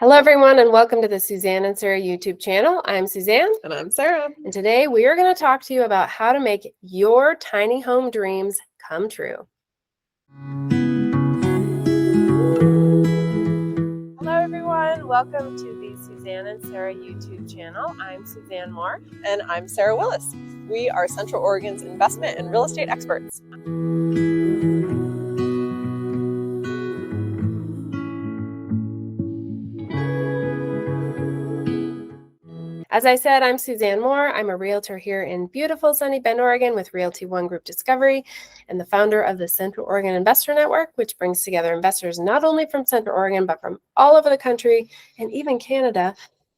Hello, everyone, and welcome to the Suzanne and Sarah YouTube channel. I'm Suzanne. And I'm Sarah. And today we are going to talk to you about how to make your tiny home dreams come true. Hello, everyone. Welcome to the Suzanne and Sarah YouTube channel. I'm Suzanne Moore. And I'm Sarah Willis. We are Central Oregon's investment and real estate experts. As I said, I'm Suzanne Moore. I'm a realtor here in beautiful sunny Bend, Oregon with Realty One Group Discovery and the founder of the Central Oregon Investor Network, which brings together investors not only from Central Oregon, but from all over the country and even Canada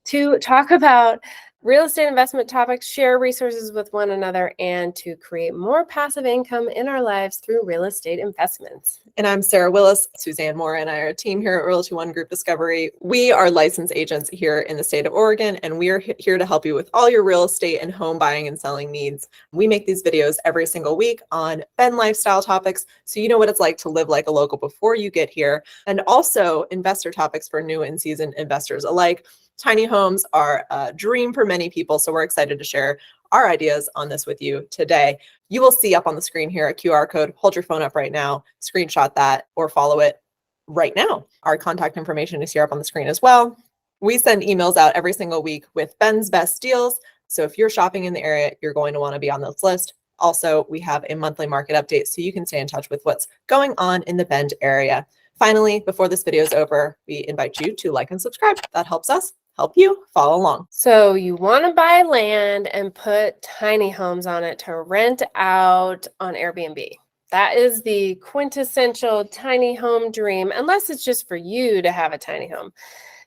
to talk about real estate investment topics, share resources with one another, and to create more passive income in our lives through real estate investments. And I'm Sarah Willis. Suzanne Moore and I are a team here at Realty One Group Discovery. We are licensed agents here in the state of Oregon, and we are here to help you with all your real estate and home buying and selling needs. We make these videos every single week on Bend lifestyle topics, so you know what it's like to live like a local before you get here, and also investor topics for new and seasoned investors alike. Tiny homes are a dream for many people, so we're excited to share our ideas on this with you today. You will see up on the screen here a QR code. Hold your phone up right now, screenshot that, or follow it right now. Our contact information is here up on the screen as well. We send emails out every single week with Ben's best deals. So if you're shopping in the area, you're going to want to be on this list. Also, we have a monthly market update so you can stay in touch with what's going on in the Bend area. Finally, before this video is over, we invite you to like and subscribe. That helps us help you follow along. So you want to buy land and put tiny homes on it to rent out on Airbnb. That is the quintessential tiny home dream, unless it's just for you to have a tiny home.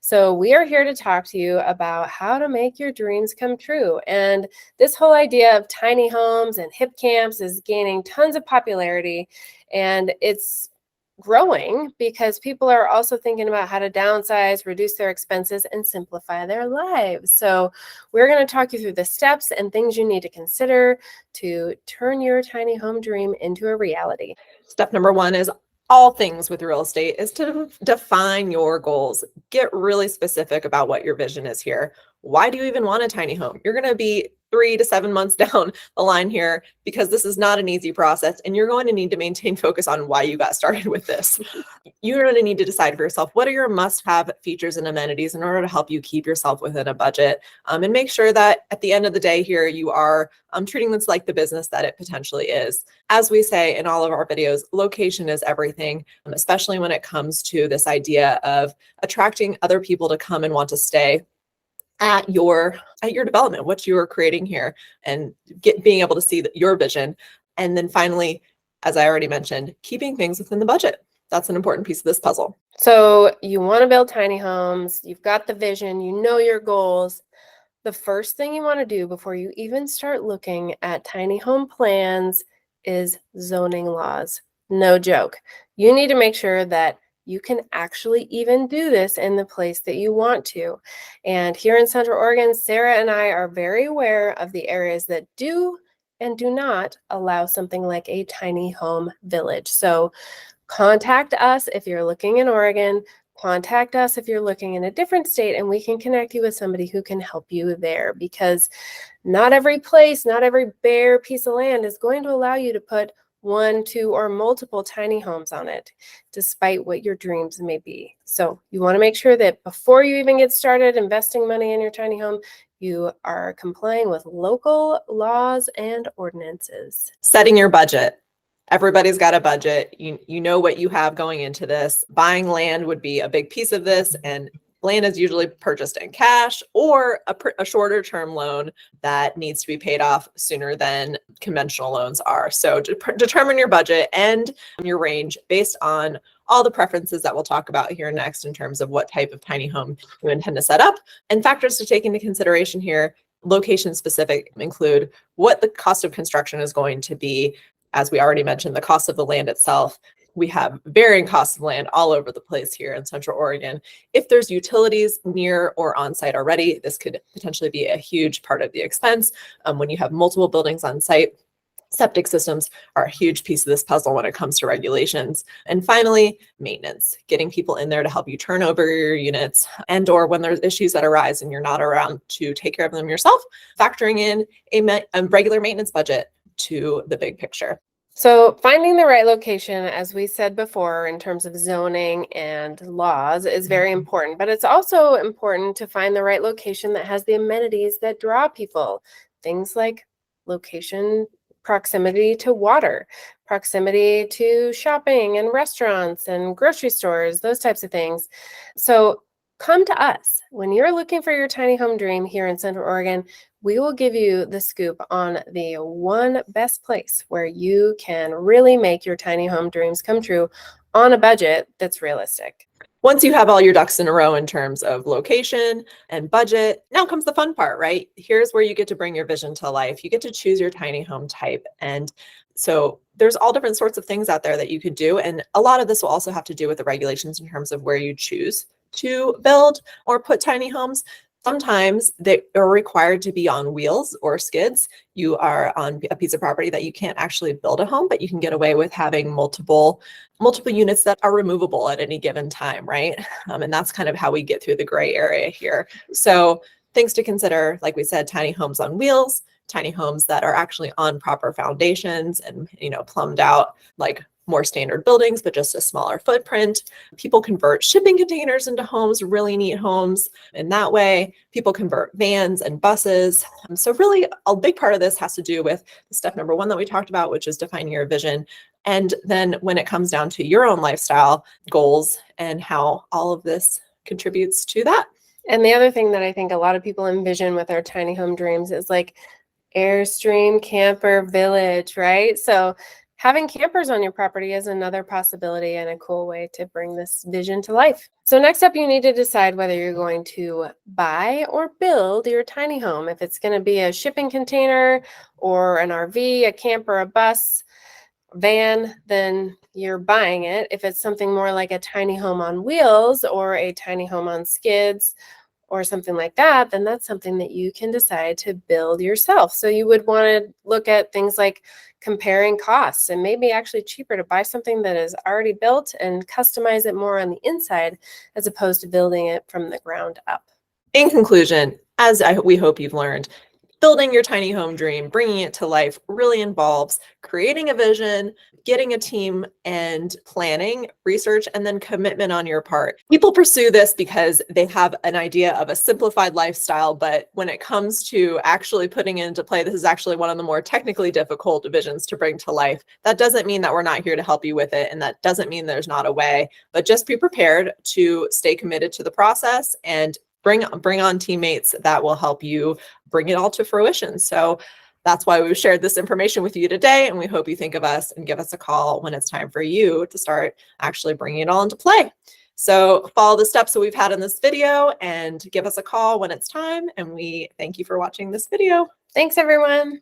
So we are here to talk to you about how to make your dreams come true. And this whole idea of tiny homes and hip camps is gaining tons of popularity, and it's growing because people are also thinking about how to downsize, reduce their expenses, and simplify their lives. So we're going to talk you through the steps and things you need to consider to turn your tiny home dream into a reality. Step number one is all things with real estate is to define your goals. Get really specific about what your vision is here. Why do you even want a tiny home? You're going to be 3 to 7 months down the line here because this is not an easy process, and you're going to need to maintain focus on why you got started with this. You're going to need to decide for yourself, what are your must-have features and amenities in order to help you keep yourself within a budget, and make sure that at the end of the day here, you are treating this like the business that it potentially is. As we say in all of our videos, location is everything, especially when it comes to this idea of attracting other people to come and want to stay at your development, what you are creating here, and being able to see your vision. And then finally, as I already mentioned, keeping things within the budget. That's an important piece of this puzzle. So you want to build tiny homes, you've got the vision, you know your goals. The first thing you want to do before you even start looking at tiny home plans is zoning laws. No joke. You need to make sure that you can actually even do this in the place that you want to. And here in Central Oregon, Sarah and I are very aware of the areas that do and do not allow something like a tiny home village. So contact us if you're looking in Oregon. Contact us if you're looking in a different state, and we can connect you with somebody who can help you there, because not every place, not every bare piece of land is going to allow you to put 1, 2, or multiple tiny homes on it, despite what your dreams may be. So you want to make sure that before you even get started investing money in your tiny home, you are complying with local laws and ordinances. Setting your budget. Everybody's got a budget. You know what you have going into this. Buying land would be a big piece of this, and land is usually purchased in cash or a shorter term loan that needs to be paid off sooner than conventional loans are. So determine your budget and your range based on all the preferences that we'll talk about here next in terms of what type of tiny home you intend to set up. And factors to take into consideration here, location specific, include what the cost of construction is going to be. As we already mentioned, the cost of the land itself. We have varying costs of land all over the place here in Central Oregon. If there's utilities near or on site already, this could potentially be a huge part of the expense when you have multiple buildings on site. Septic systems are a huge piece of this puzzle when it comes to regulations. And finally, maintenance, getting people in there to help you turn over your units, and or when there's issues that arise and you're not around to take care of them yourself, factoring in a regular maintenance budget to the big picture. So finding the right location, as we said before, in terms of zoning and laws is very important, but it's also important to find the right location that has the amenities that draw people. Things like location, proximity to water, proximity to shopping and restaurants and grocery stores, those types of things. So come to us when you're looking for your tiny home dream here in Central Oregon. We will give you the scoop on the one best place where you can really make your tiny home dreams come true on a budget that's realistic. Once you have all your ducks in a row in terms of location and budget, now comes the fun part, right? Here's where you get to bring your vision to life. You get to choose your tiny home type. And so there's all different sorts of things out there that you could do. And a lot of this will also have to do with the regulations in terms of where you choose to build or put tiny homes. Sometimes they are required to be on wheels or skids. You are on a piece of property that you can't actually build a home, but you can get away with having multiple units that are removable at any given time, right? And that's kind of how we get through the gray area here. So things to consider, like we said, tiny homes on wheels, tiny homes that are actually on proper foundations and, plumbed out, like more standard buildings, but just a smaller footprint. People convert shipping containers into homes, really neat homes. In that way, people convert vans and buses. So really a big part of this has to do with step number one that we talked about, which is defining your vision. And then when it comes down to your own lifestyle goals and how all of this contributes to that. And the other thing that I think a lot of people envision with their tiny home dreams is like Airstream camper village, right? So having campers on your property is another possibility and a cool way to bring this vision to life. So next up, you need to decide whether you're going to buy or build your tiny home. If it's going to be a shipping container or an RV, a camper, a bus, van, then you're buying it. If it's something more like a tiny home on wheels or a tiny home on skids or something like that, then that's something that you can decide to build yourself. So you would want to look at things like comparing costs, and maybe actually cheaper to buy something that is already built and customize it more on the inside as opposed to building it from the ground up. In conclusion, we hope you've learned, building your tiny home dream, bringing it to life really involves creating a vision, getting a team, and planning, research, and then commitment on your part. People pursue this because they have an idea of a simplified lifestyle, but when it comes to actually putting it into play, this is actually one of the more technically difficult visions to bring to life. That doesn't mean that we're not here to help you with it, and that doesn't mean there's not a way, but just be prepared to stay committed to the process and bring on teammates that will help you bring it all to fruition. So that's why we've shared this information with you today. And we hope you think of us and give us a call when it's time for you to start actually bringing it all into play. So follow the steps that we've had in this video and give us a call when it's time. And we thank you for watching this video. Thanks, everyone.